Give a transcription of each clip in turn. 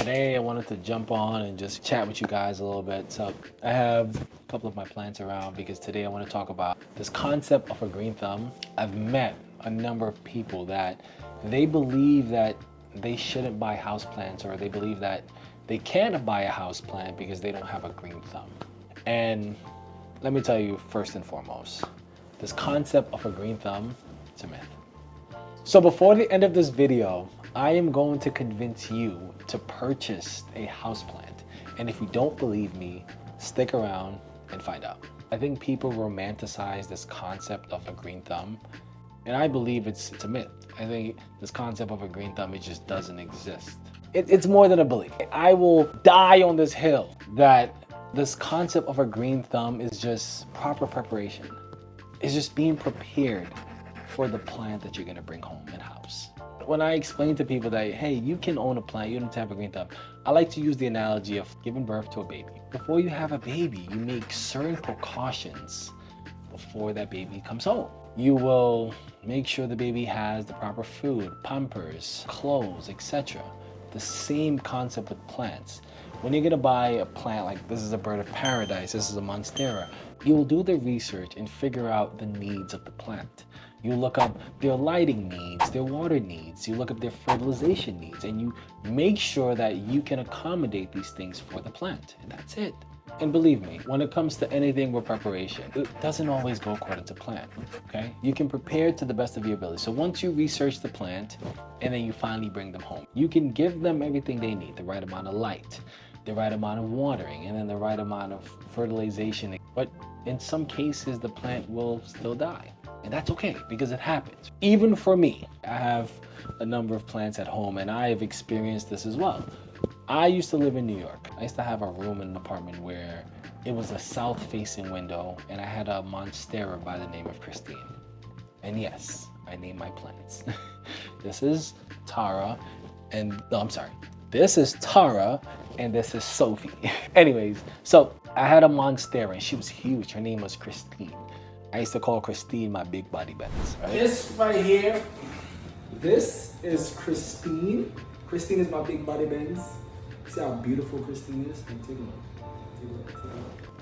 Today I wanted to jump on and just chat with you guys a little bit. So I have a couple of my plants around because today I want to talk about this concept of a green thumb. I've met a number of people that they believe that they shouldn't buy houseplants, or they believe that they can't buy a houseplant because they don't have a green thumb. And let me tell you, first and foremost, this concept of a green thumb, it's a myth. So before the end of this video, I am going to convince you to purchase a houseplant. And if you don't believe me, stick around and find out. I think people romanticize this concept of a green thumb, and I believe it's a myth. I think this concept of a green thumb, it just doesn't exist. It's more than a belief. I will die on this hill that this concept of a green thumb is just proper preparation. It's just being prepared for the plant that you're gonna bring home in-house. When I explain to people that, hey, you can own a plant, you don't have a green thumb, I like to use the analogy of giving birth to a baby. Before you have a baby, you make certain precautions before that baby comes home. You will make sure the baby has the proper food, pampers, clothes, etc. The same concept with plants. When you're gonna buy a plant, like this is a bird of paradise, this is a Monstera, you will do the research and figure out the needs of the plant. You look up their lighting needs, their water needs, you look up their fertilization needs, and you make sure that you can accommodate these things for the plant, and that's it. And believe me, when it comes to anything with preparation, it doesn't always go according to plan, okay? You can prepare to the best of your ability. So once you research the plant, and then you finally bring them home, you can give them everything they need, the right amount of light, the right amount of watering, and then the right amount of fertilization. But in some cases, the plant will still die. And that's okay, because it happens. Even for me, I have a number of plants at home, and I have experienced this as well. I used to live in New York. I used to have a room in an apartment where it was a south-facing window, and I had a Monstera by the name of Christine. And yes, I named my plants. This is Tara, and no, I'm sorry. This is Tara, and this is Sophie. Anyways, so I had a Monstera, and she was huge. Her name was Christine. I used to call Christine my big body Benz, right? This right here, this is Christine. Christine is my big body Benz. See how beautiful Christine is? Take a look.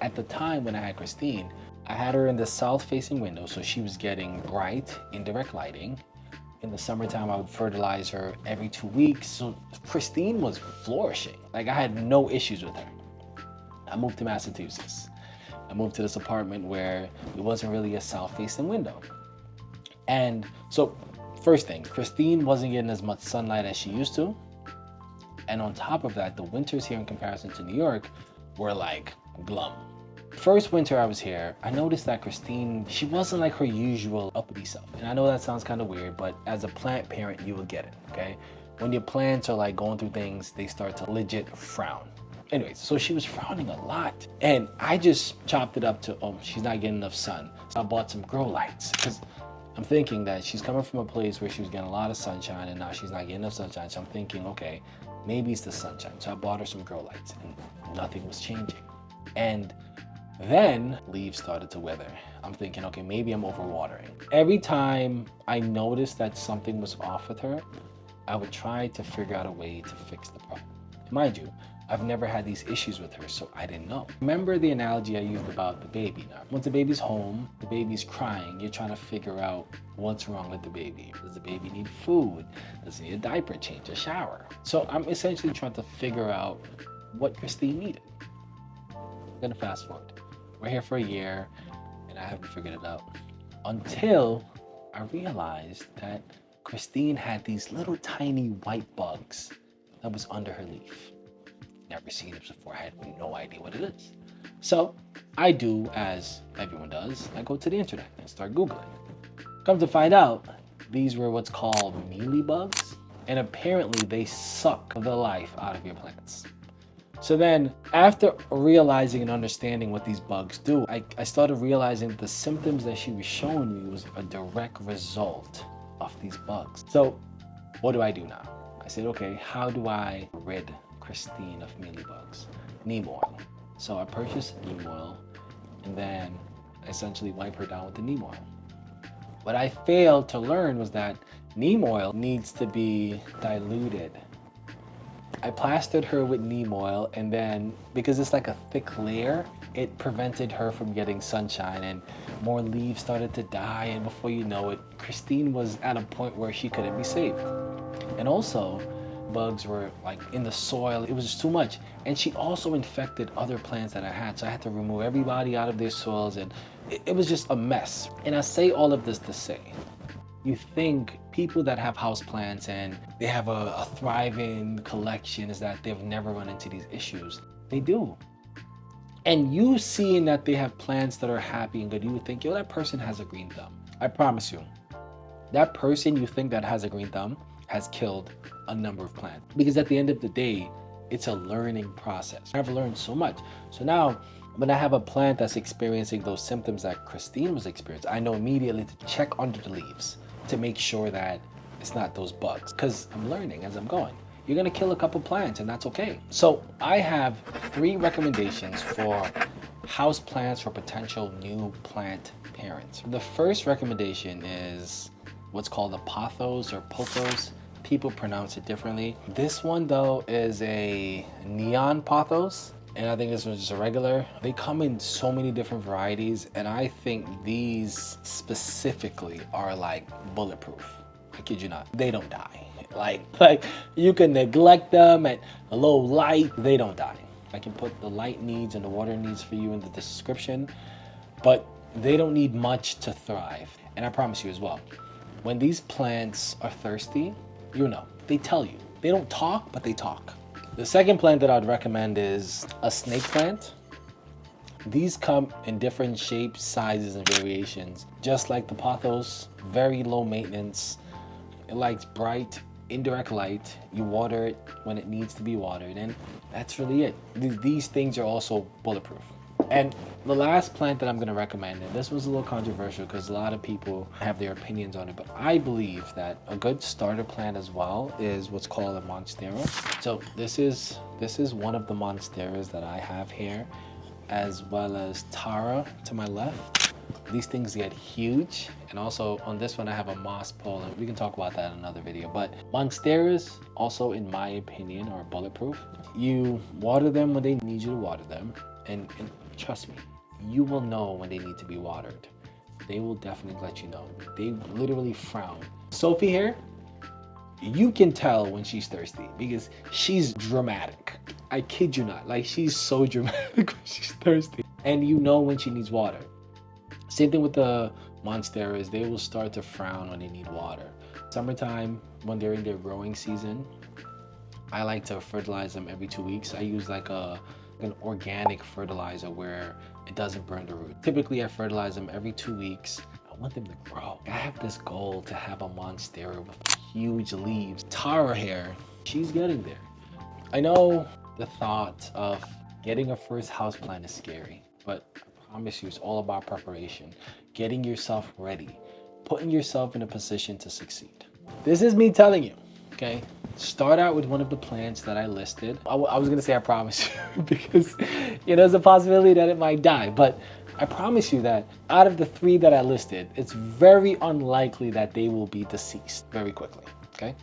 At the time when I had Christine, I had her in the south-facing window, so she was getting bright, indirect lighting. In the summertime, I would fertilize her every 2 weeks. So Christine was flourishing. Like, I had no issues with her. I moved to Massachusetts. I moved to this apartment where it wasn't really a south-facing window. And so, first thing, Christine wasn't getting as much sunlight as she used to. And on top of that, the winters here in comparison to New York were like glum. First winter I was here, I noticed that Christine, she wasn't like her usual uppity self. And I know that sounds kind of weird, but as a plant parent, you will get it, okay? When your plants are like going through things, they start to legit frown. Anyways, so she was frowning a lot. And I just chopped it up to, oh, she's not getting enough sun. So I bought some grow lights, because I'm thinking that she's coming from a place where she was getting a lot of sunshine, and now she's not getting enough sunshine. So I'm thinking, okay, maybe it's the sunshine. So I bought her some grow lights, and nothing was changing. And then leaves started to wither. I'm thinking, okay, maybe I'm overwatering. Every time I noticed that something was off with her, I would try to figure out a way to fix the problem. Mind you, I've never had these issues with her, so I didn't know. Remember the analogy I used about the baby now. Once the baby's home, the baby's crying, you're trying to figure out what's wrong with the baby. Does the baby need food? Does it need a diaper change, a shower? So I'm essentially trying to figure out what Christine needed. I'm gonna fast forward. We're here for a year, and I haven't figured it out. Until I realized that Christine had these little tiny white bugs that was under her leaf. Never seen it before, I had no idea what it is. So I do as everyone does, I go to the internet and start Googling. Come to find out, these were what's called mealybugs, and apparently they suck the life out of your plants. So then, after realizing and understanding what these bugs do, I started realizing the symptoms that she was showing me was a direct result of these bugs. So what do I do now? I said, okay, how do I rid Christine of mealybugs? Neem oil. So I purchased neem oil, and then I essentially wipe her down with the neem oil. What I failed to learn was that neem oil needs to be diluted I plastered her with neem oil, and then because it's like a thick layer, it prevented her from getting sunshine, and more leaves started to die, and before you know it, Christine was at a point where she couldn't be saved. And also, bugs were like in the soil. It was just too much. And she also infected other plants that I had, so I had to remove everybody out of their soils, and it was just a mess. And I say all of this to say, you think people that have houseplants and they have a thriving collection is that they've never run into these issues. They do. And you seeing that they have plants that are happy and good, you would think, yo, that person has a green thumb. I promise you, that person you think that has a green thumb has killed a number of plants. Because at the end of the day, it's a learning process. I've learned so much. So now, when I have a plant that's experiencing those symptoms that Christine was experiencing, I know immediately to check under the leaves to make sure that it's not those bugs, because I'm learning as I'm going. You're gonna kill a couple plants, and that's okay. So I have 3 recommendations for house plants for potential new plant parents. The first recommendation is what's called a Pothos or Pothos. People pronounce it differently. This one though is a neon Pothos, and I think this one's just a regular. They come in so many different varieties, and I think these specifically are like bulletproof. I kid you not, they don't die. Like you can neglect them at a low light, they don't die. I can put the light needs and the water needs for you in the description, but they don't need much to thrive. And I promise you as well, when these plants are thirsty, you know, they tell you. They don't talk, but they talk. The second plant that I'd recommend is a snake plant. These come in different shapes, sizes, and variations. Just like the Pothos, very low maintenance. It likes bright, indirect light. You water it when it needs to be watered, and that's really it. These things are also bulletproof. And the last plant that I'm gonna recommend, and this was a little controversial because a lot of people have their opinions on it, but I believe that a good starter plant as well is what's called a Monstera. So this is one of the Monsteras that I have here, as well as Tara to my left. These things get huge. And also on this one, I have a moss pole, and we can talk about that in another video. But Monsteras, also in my opinion, are bulletproof. You water them when they need you to water them. And trust me, you will know when they need to be watered. They will definitely let you know. They literally frown. Sophie here, you can tell when she's thirsty because she's dramatic. I kid you not, like she's so dramatic when she's thirsty. And you know when she needs water. Same thing with the Monsteras, they will start to frown when they need water. Summertime, when they're in their growing season, I like to fertilize them every 2 weeks. I use like an organic fertilizer where it doesn't burn the root. Typically, I fertilize them every 2 weeks. I want them to grow. I have this goal to have a Monstera with huge leaves. Tara here, she's getting there. I know the thought of getting a first houseplant is scary, but I promise you it's all about preparation, getting yourself ready, putting yourself in a position to succeed. This is me telling you, okay? Start out with one of the plants that I listed. I was gonna say I promise you because you know there's a possibility that it might die, but I promise you that out of the 3 that I listed, it's very unlikely that they will be deceased very quickly, okay?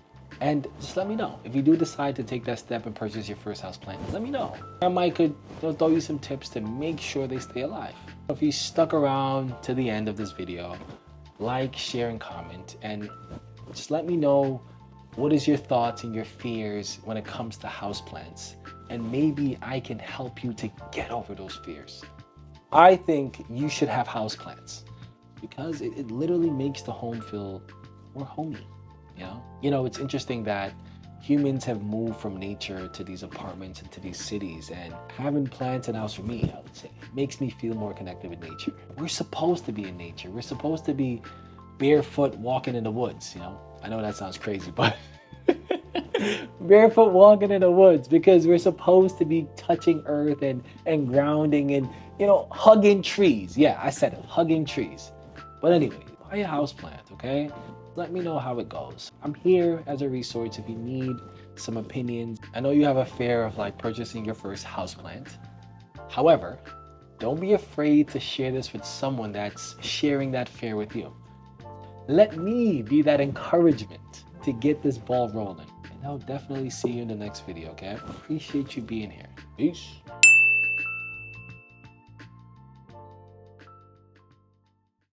And just let me know. If you do decide to take that step and purchase your first house plant, let me know. I might could throw you some tips to make sure they stay alive. If you stuck around to the end of this video, like, share, and comment, and just let me know what is your thoughts and your fears when it comes to houseplants, and maybe I can help you to get over those fears. I think you should have houseplants because it literally makes the home feel more homey, you know, it's interesting that humans have moved from nature to these apartments and to these cities, and having plants in the house for me, I would say, makes me feel more connected with nature. We're supposed to be in nature. We're supposed to be barefoot walking in the woods, you know? I know that sounds crazy, but barefoot walking in the woods because we're supposed to be touching earth and grounding and, you know, hugging trees. Yeah, I said it, hugging trees. But anyway, buy a house plant, okay? Let me know how it goes. I'm here as a resource if you need some opinions. I know you have a fear of like purchasing your first house plant. However, don't be afraid to share this with someone that's sharing that fear with you. Let me be that encouragement to get this ball rolling. And I'll definitely see you in the next video, okay? Appreciate you being here. Peace.